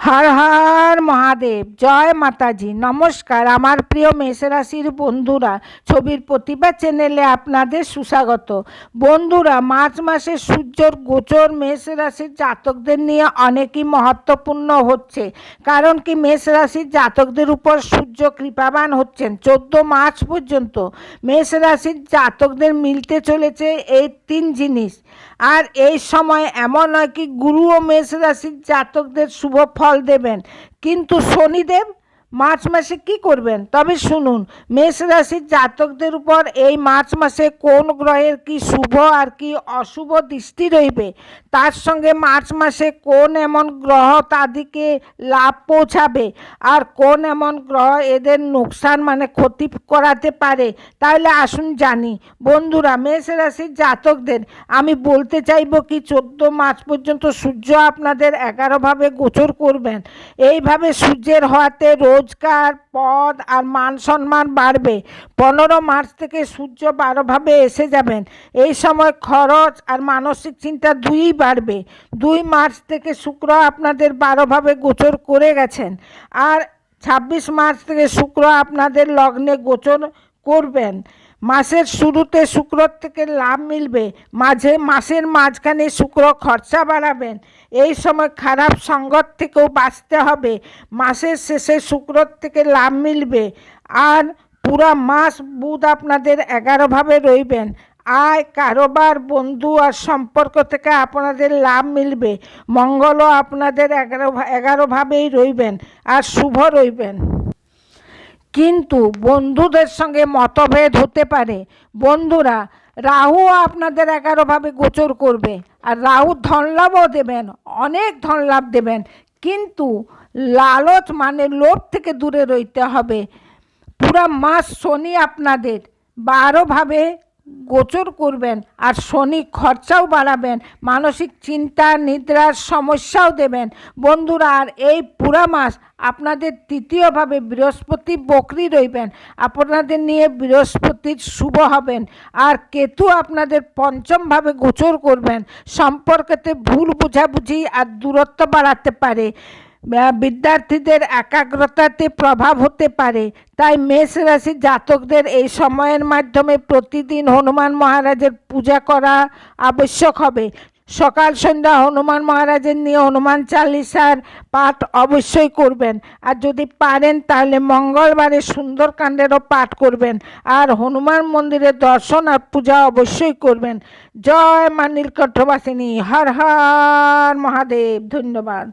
হর হর মহাদেব, জয় মাতাজি। নমস্কার আমার প্রিয় মেষ রাশির বন্ধুরা, ছবির প্রতিভা চ্যানেলে আপনাদের সুস্বাগত। বন্ধুরা, মার্চ মাসে সূর্যর গোচর মেষ রাশির জাতকদের নিয়ে অনেকই মহত্বপূর্ণ হচ্ছে। কারণ কি, মেষ রাশির জাতকদের উপর সূর্য কৃপাবান হচ্ছেন 14 মার্চ পর্যন্ত। মেষ রাশির জাতকদের মিলতে চলেছে এই 3 জিনিস। আর এই সময় এমন নয় কি গুরুও মেষ রাশির জাতকদের শুভ ফল দেবেন, কিন্তু শনিদেব মার্চ মাসে কি করবেন তবে শুনুন। মেষ রাশির জাতকদের উপর এই মার্চ মাসে কোন গ্রহের কি শুভ আর কি অশুভ দৃষ্টি রইবে, তার সঙ্গে মার্চ মাসে কোন এমন গ্রহ তাদেরকে লাভ পৌঁছাবে আর কোন এমন গ্রহ এদের নোকসান মানে ক্ষতি করাতে পারে, তাহলে আসুন জানি। বন্ধুরা, মেষ রাশির জাতকদের আমি বলতে চাইব কি 14 মার্চ পর্যন্ত সূর্য আপনাদের 11 ভাবে গোচর করবেন। এইভাবে সূর্যের হওয়াতে রোজগার, পদ আর মান সম্মান বাড়বে। 15 মার্চ থেকে সূর্য 12 ভাবে এসে যাবেন। এই সময় খরচ আর মানসিক চিন্তা দুইই বাড়বে। 2 মার্চ থেকে শুক্র আপনাদের 12 ভাবে গোচর করে গেছেন, আর 26 মার্চ থেকে শুক্র আপনাদের লগ্নে গোচর করবেন। মাসের শুরুতে শুক্র থেকে লাভ মিলবে, মাসের মাঝখানে শুক্র খরচা বাড়াবেন। এই সময় খারাপ সঙ্গত থেকেও বাঁচতে হবে। মাসের শেষে শুক্র থেকে লাভ মিলবে, আর পুরা মাস বুধ আপনাদের 11 ভাবে রইবেন। আয়, কারোবার, বন্ধু আর সম্পর্ক থেকে আপনাদের লাভ মিলবে। মঙ্গলও আপনাদের 11 ভাবেই রইবেন আর শুভ রইবেন। কিন্তু বন্ধুদের সঙ্গে মতভেদ হতে পারে। বন্ধুরা, রাহু আপনাদের 11 ভাবে গোচর করবে, আর রাহু ধনলাভও দেবেন, অনেক ধনলাভ দেবেন, কিন্তু লালচ মানে লোভ থেকে দূরে রইতে হবে। পুরা মাস শনি আপনাদের 12 ভাবে গোচর করবেন, আর শনি খরচাও বাড়াবেন, মানসিক চিন্তা, নিদ্রার সমস্যাও দেবেন। বন্ধুরা, আর এই পুরা মাস আপনাদের 3য় ভাবে বৃহস্পতি বকরি রইবেন, আপনাদের নিয়ে বৃহস্পতির শুভ হবেন। আর কেতু আপনাদের 5ম ভাবে গোচর করবেন। সম্পর্কেতে ভুল বোঝাবুঝি আর দূরত্ব বাড়াতে পারে। বিদ্যার্থীদের একাগ্রতাতে প্রভাব হতে পারে। তাই মেষ রাশির জাতকদের এই সময়ের মাধ্যমে প্রতিদিন হনুমান মহারাজের পূজা করা আবশ্যক হবে। সকাল সন্ধ্যা হনুমান মহারাজের নিয়ে হনুমান চালিসার পাঠ অবশ্যই করবেন, আর যদি পারেন তাহলে মঙ্গলবারে সুন্দরকাণ্ডেরও পাঠ করবেন, আর হনুমান মন্দিরের দর্শন আর পূজা অবশ্যই করবেন। জয় মা নীলকণ্ঠবাসিনী, হর হর মহাদেব। ধন্যবাদ।